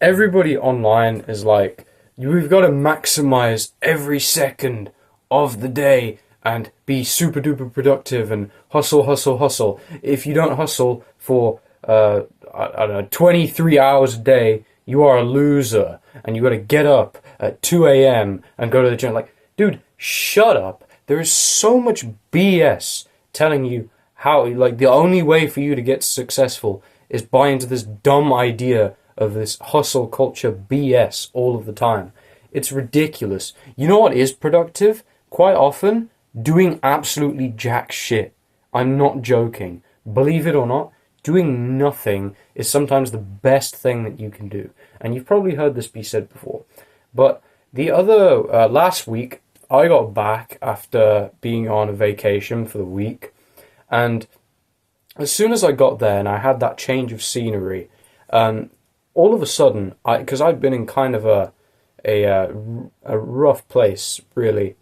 everybody online is like, we've got to maximize every second of the day and be super duper productive and hustle, hustle, hustle. If you don't hustle for, I don't know, 23 hours a day, you are a loser and you got to get up at 2 a.m. and go to the gym. Like, dude, shut up. There is so much BS telling you how, like, the only way for you to get successful is buy into this dumb idea of this hustle culture BS all of the time. It's ridiculous. You know what is productive? Quite often, doing absolutely jack shit. I'm not joking. Believe it or not, doing nothing is sometimes the best thing that you can do. And you've probably heard this be said before. But last week, I got back after being on a vacation for the week. And as soon as I got there and I had that change of scenery, all of a sudden, because I'd been in kind of a rough place, really,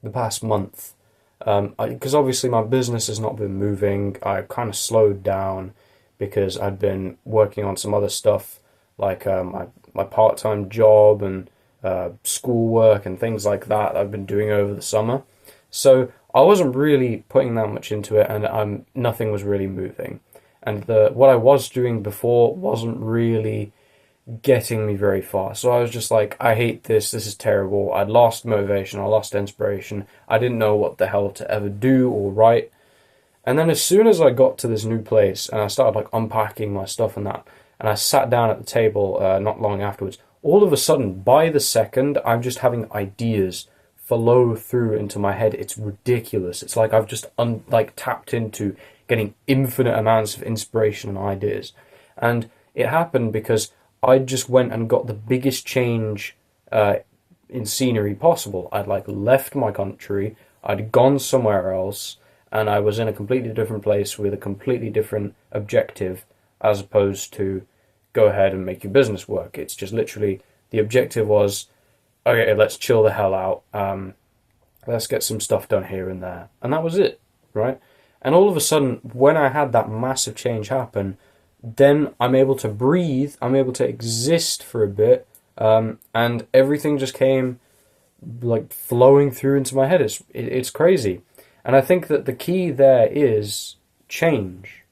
the past month. Because obviously my business has not been moving. I kind of slowed down because I'd been working on some other stuff, like my part-time job and schoolwork and things like that I've been doing over the summer. So I wasn't really putting that much into it, and nothing was really moving. And what I was doing before wasn't really getting me very far. So I was just like, I hate this. This is terrible. I'd lost motivation. I lost inspiration. I didn't know what the hell to ever do or write. And then as soon as I got to this new place and I started like unpacking my stuff and that, and I sat down at the table not long afterwards, all of a sudden, by the second, I'm just having ideas flow through into my head. It's ridiculous. It's like I've just tapped into getting infinite amounts of inspiration and ideas. And it happened because I just went and got the biggest change in scenery possible. I'd like left my country, I'd gone somewhere else, and I was in a completely different place with a completely different objective, as opposed to go ahead and make your business work. It's just literally, the objective was, okay, let's chill the hell out. Let's get some stuff done here and there. And that was it, right? And all of a sudden, when I had that massive change happen, then I'm able to breathe, I'm able to exist for a bit, and everything just came like flowing through into my head. It's crazy. And I think that the key there is change.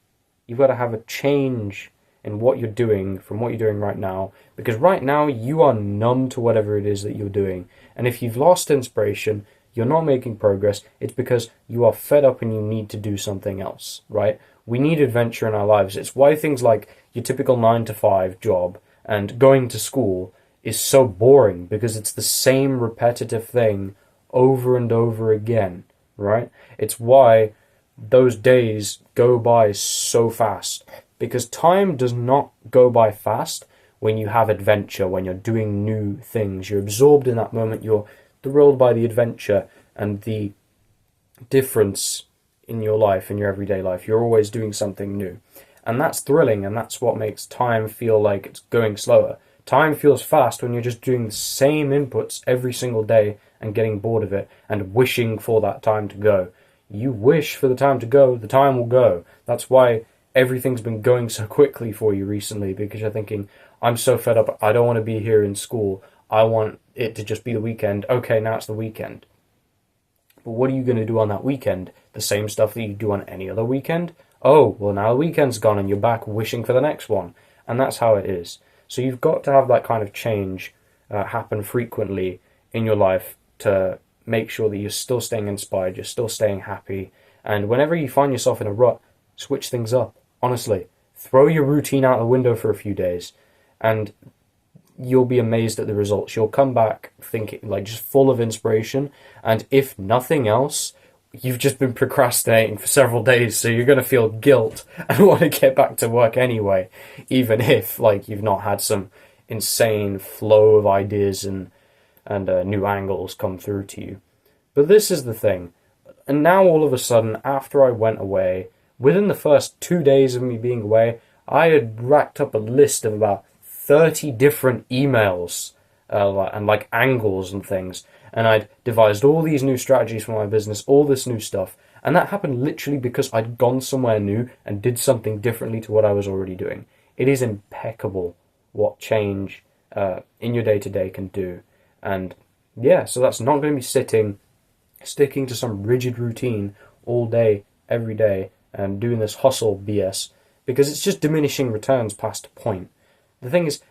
You've got to have a change in what you're doing from what you're doing right now, because right now you are numb to whatever it is that you're doing. And if you've lost inspiration, you're not making progress, it's because you are fed up and you need to do something else, right? We need adventure in our lives. It's why things like your typical 9-to-5 job and going to school is so boring, because it's the same repetitive thing over and over again, right? It's why those days go by so fast, because time does not go by fast when you have adventure, when you're doing new things. You're absorbed in that moment, you're thrilled by the adventure and the difference in your life, in your everyday life. You're always doing something new. And that's thrilling, and that's what makes time feel like it's going slower. Time feels fast when you're just doing the same inputs every single day and getting bored of it and wishing for that time to go. You wish for the time to go, the time will go. That's why everything's been going so quickly for you recently, because you're thinking, I'm so fed up, I don't want to be here in school. I want it to just be the weekend. Okay, now it's the weekend. But what are you going to do on that weekend? The same stuff that you do on any other weekend? Oh, well, now the weekend's gone and you're back wishing for the next one. And that's how it is. So you've got to have that kind of change happen frequently in your life to make sure that you're still staying inspired, you're still staying happy. And whenever you find yourself in a rut, switch things up. Honestly, throw your routine out the window for a few days and you'll be amazed at the results. You'll come back thinking, like, just full of inspiration. And if nothing else, you've just been procrastinating for several days, so you're going to feel guilt and want to get back to work anyway, even if, like, you've not had some insane flow of ideas and new angles come through to you. But this is the thing. And now all of a sudden, after I went away, within the first 2 days of me being away, I had racked up a list of about 30 different emails and like angles and things. And I'd devised all these new strategies for my business, all this new stuff. And that happened literally because I'd gone somewhere new and did something differently to what I was already doing. It is impeccable what change in your day-to-day can do. And yeah, so that's not going to be sticking to some rigid routine all day, every day, and doing this hustle BS, because it's just diminishing returns past a point. The thing is,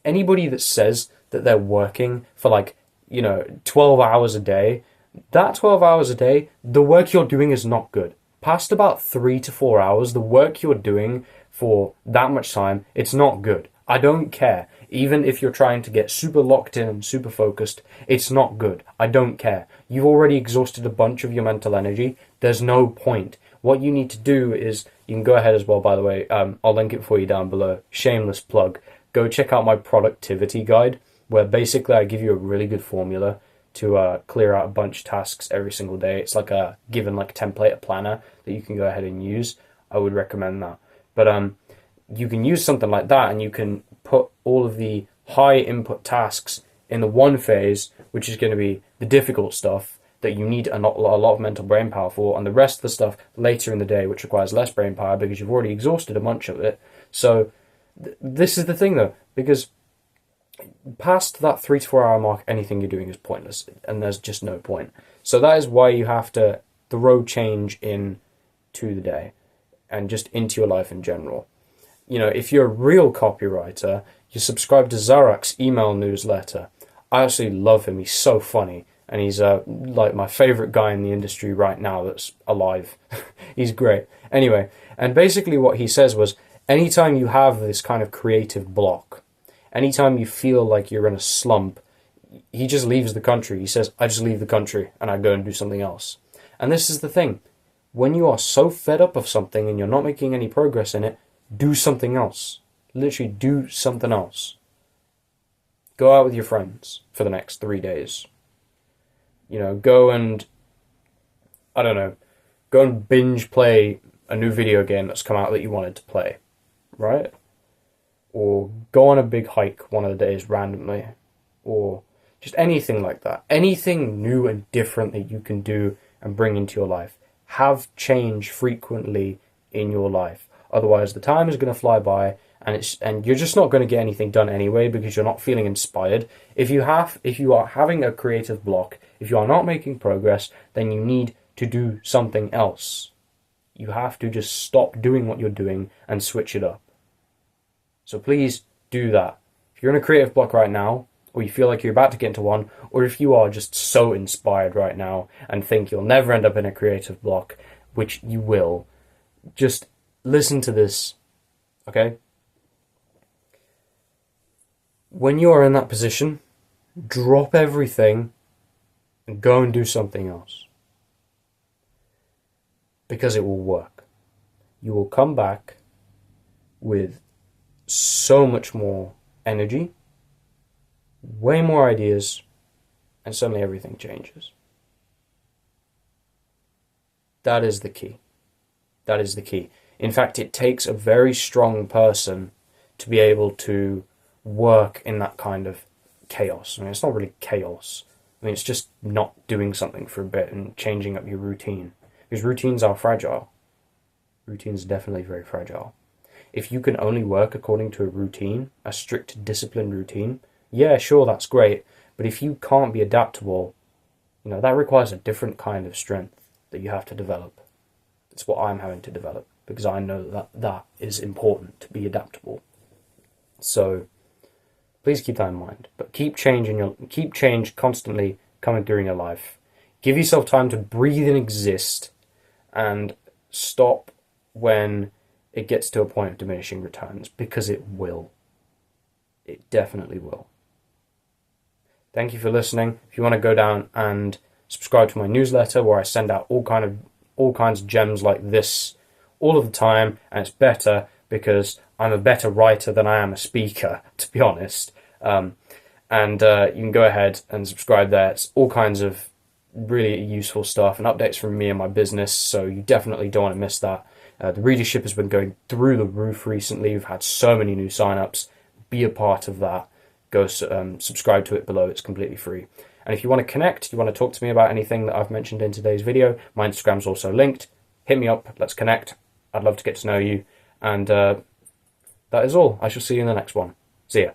anybody that says that they're working for 12 hours a day, that 12 hours a day, the work you're doing is not good. Past about 3 to 4 hours, the work you're doing for that much time, it's not good. I don't care. Even if you're trying to get super locked in and super focused, it's not good. I don't care. You've already exhausted a bunch of your mental energy. There's no point. What you need to do is, you can go ahead as well, by the way, I'll link it for you down below. Shameless plug. Go check out my productivity guide, where basically I give you a really good formula to clear out a bunch of tasks every single day. It's like a given template, a planner that you can go ahead and use. I would recommend that. But you can use something like that, and you can put all of the high input tasks in the one phase, which is going to be the difficult stuff that you need a lot of mental brain power for, and the rest of the stuff later in the day, which requires less brain power because you've already exhausted a bunch of it. So this is the thing though, because past that 3 to 4 hour mark, anything you're doing is pointless, and there's just no point. So that is why you have to throw change in to the day and just into your life in general. If you're a real copywriter, you subscribe to Zarak's email newsletter. I absolutely love him. He's so funny, and he's my favorite guy in the industry right now that's alive. He's great. Anyway, and basically what he says was, anytime you have this kind of creative block, anytime you feel like you're in a slump, he just leaves the country. He says, I just leave the country and I go and do something else. And this is the thing. When you are so fed up of something and you're not making any progress in it, do something else. Literally do something else. Go out with your friends for the next 3 days. Go and, go and binge play a new video game that's come out that you wanted to play, right? Or go on a big hike one of the days randomly, or just anything like that. Anything new and different that you can do and bring into your life. Have change frequently in your life. Otherwise, the time is going to fly by, and you're just not going to get anything done anyway because you're not feeling inspired. If you are having a creative block, if you are not making progress, then you need to do something else. You have to just stop doing what you're doing and switch it up. So please do that. If you're in a creative block right now, or you feel like you're about to get into one, or if you are just so inspired right now and think you'll never end up in a creative block, which you will, just listen to this, okay? When you are in that position, drop everything and go and do something else. Because it will work. You will come back with so much more energy, way more ideas, and suddenly everything changes. That is the key. That is the key. In fact, it takes a very strong person to be able to work in that kind of chaos. I mean, it's not really chaos. I mean, it's just not doing something for a bit and changing up your routine. Because routines are fragile. Routines are definitely very fragile. If you can only work according to a routine, a strict disciplined routine, yeah, sure, that's great. But if you can't be adaptable, that requires a different kind of strength that you have to develop. It's what I'm having to develop, because I know that is important, to be adaptable. So please keep that in mind. But keep change constantly coming through in your life. Give yourself time to breathe and exist, and stop when it gets to a point of diminishing returns, because it will. It definitely will. Thank you for listening. If you want to go down and subscribe to my newsletter, where I send out all kinds of gems like this all of the time, and it's better because I'm a better writer than I am a speaker, to be honest. And you can go ahead and subscribe there. It's all kinds of really useful stuff and updates from me and my business, so you definitely don't want to miss that. The readership has been going through the roof recently. We've had so many new signups. Be a part of that. Go subscribe to it below. It's completely free. And if you want to connect, you want to talk to me about anything that I've mentioned in today's video, my Instagram's also linked. Hit me up. Let's connect. I'd love to get to know you. And that is all. I shall see you in the next one. See ya.